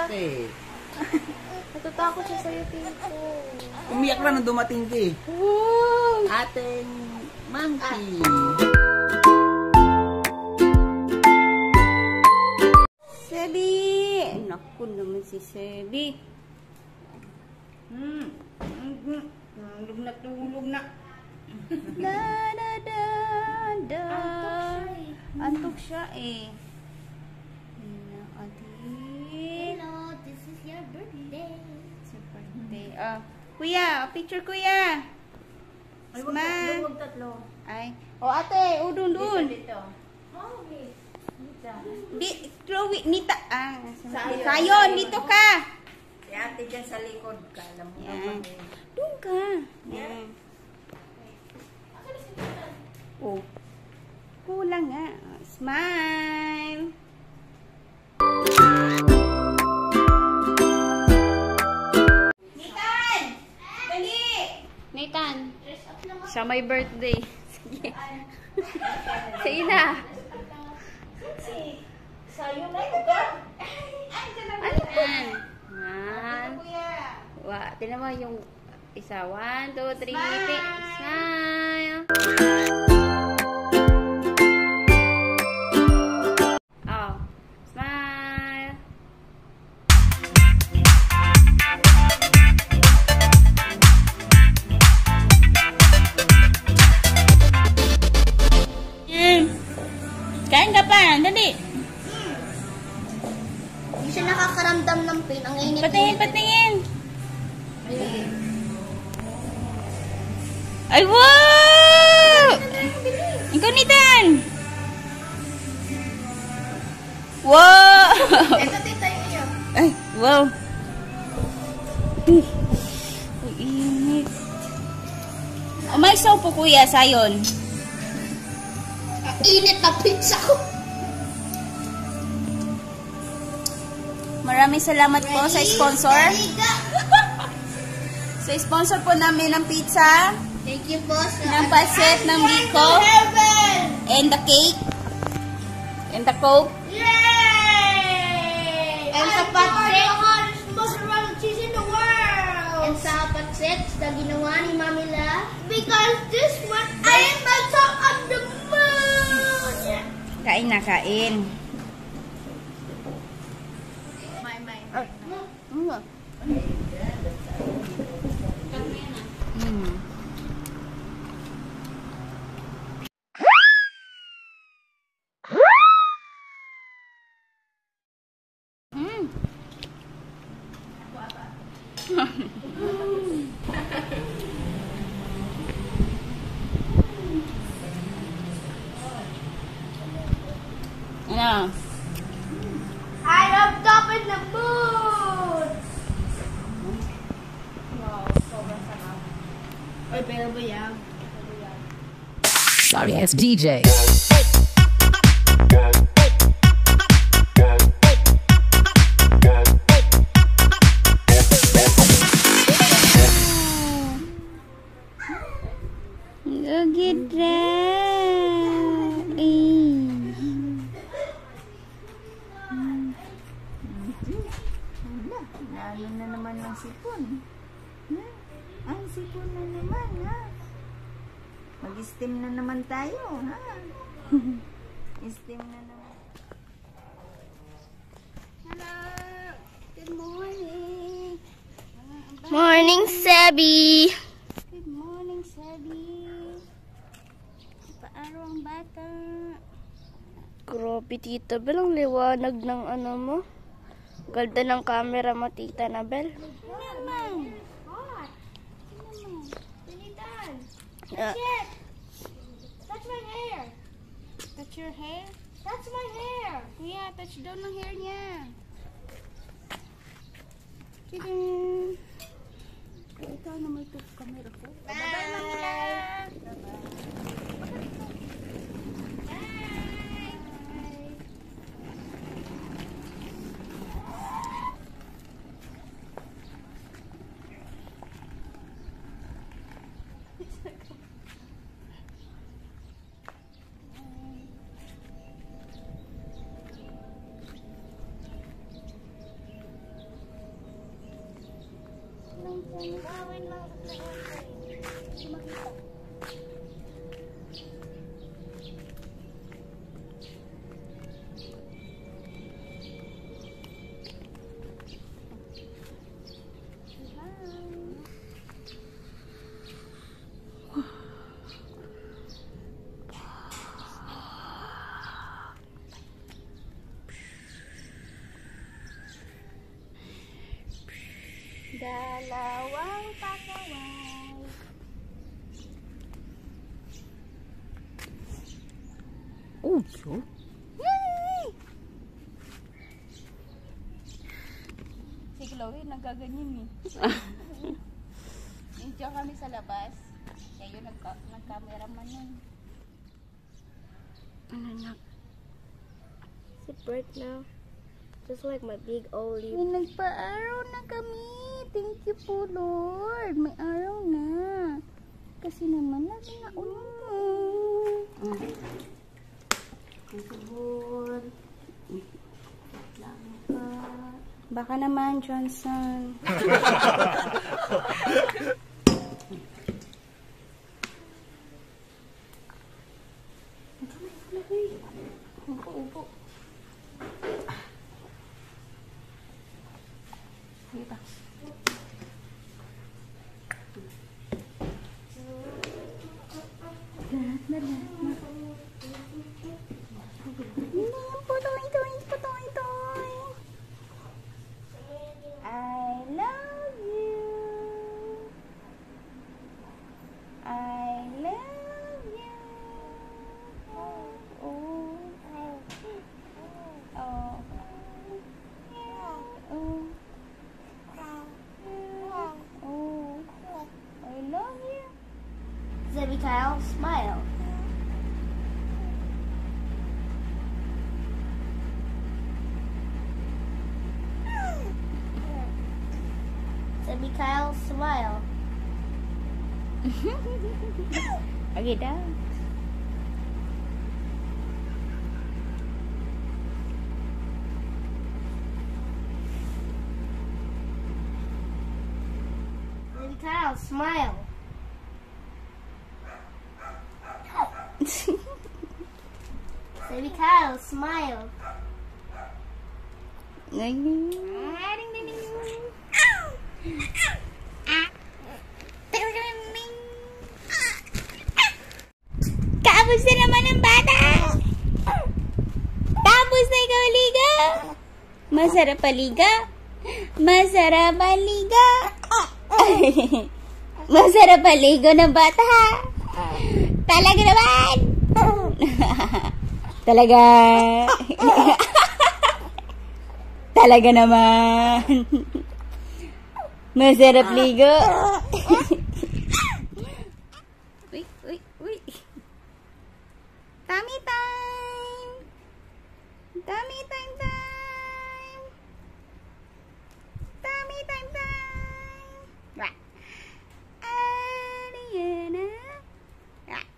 ate. Natatakot siya sa'yo, Tito. Umiyak na nung dumating ka eh. Ating monkey. Sebi! Naku naman si Sebi. Tulog na. Da, da, da, da. Antok siya eh. Hello, this is your birthday. It's your birthday. Kuya, picture kuya. Smile. Huwag tatlo. Ay. Ate, dun. Dito. Oh, wait. Di, Chloe, Nita. Sayon, dito ka. Si ate dyan sa likod ka. Alam mo naman eh. Doon ka. Yan. Oh. Kulang nga. Smile. Nathan! Dali! Nathan. Siya may birthday. Sige. Sige na. Sa'yo na ito ka? Ayan. Tinan mo yung isa. 1, 2, 3. Smile. Oh. Smile. Kain ka pa. Dali. Hindi siya nakakaramdam ng pain. Ang init. Patingin. Ay, wow! Ikaw, Nathan! Wow! Ito, tita iyo. Ay, wow! Ay, init. May sopo, kuya, sayon. Init na pizza ko. Maraming salamat po sa sponsor. Sa sponsor po namin ng pizza. Thank you po sa... Ng paset ng Biko. And the cake. And the coke. Yay! And sa patsets. Most running cheese in the world. And sa patsets na ginawa ni Mami La. Because this one, I am the top of the moon. Kain na, kain. Ano? I am top in the moon. Wow, sobrang sarap. Ay, pero ba yan? Sorry ass DJ. Gagitra. Lalo na naman ng sipon. Ang sipon na naman, ha? Mag-steam na naman tayo, ha? Steam na naman. Hello! Good morning! Morning, Sebi. Good morning, Sebi. Paaraw ang bata. Grabe, Tita Bel, ang liwanag ng ano mo. Ganda ng camera mo, Tita Nabel. Naman! What? Tinitan. Ah, Shit. Touch my hair. Touch your hair? That's my hair. Kuya, touch down ng hair niya. Tidin! Ikaw na may camera ko. Bye-bye, Manila! Dalawang pakaway. Oh, so? Yay! Si Chloe, nagaganyan eh. Nandiyan kami sa labas. Kaya yun, nag-cameraman yun. Ano na? Is it bright now? Just like my big olive. May nagpa-araw na kami. Thank you po, Lord. May araw na. Kasi naman, lagi na ulan. Sabon. Baka naman, Johnson. Upo. Kita. I love you. I love you. Oh. Oh. Oh. I love you. Zebby Kyle, smile. Zebby Kyle, smile. Okay dah. Zebby Kyle, smile. Zebby Kyle, smile. Ding ding. Kamusta naman ang bata? Tapos na ikaw liga? Masarap paliga? Masarap paliga? Masarap paligo ng bata? Talaga naman? Talaga? Talaga naman? Masarap ligo? Uy. Tummy time! Tummy time! Tummy time! Right. Ariana. Right.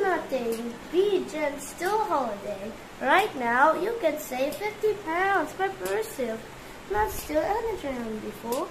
Nothing. Beach and still holiday. Right now, you can save 50 pounds per person. Not still energy before.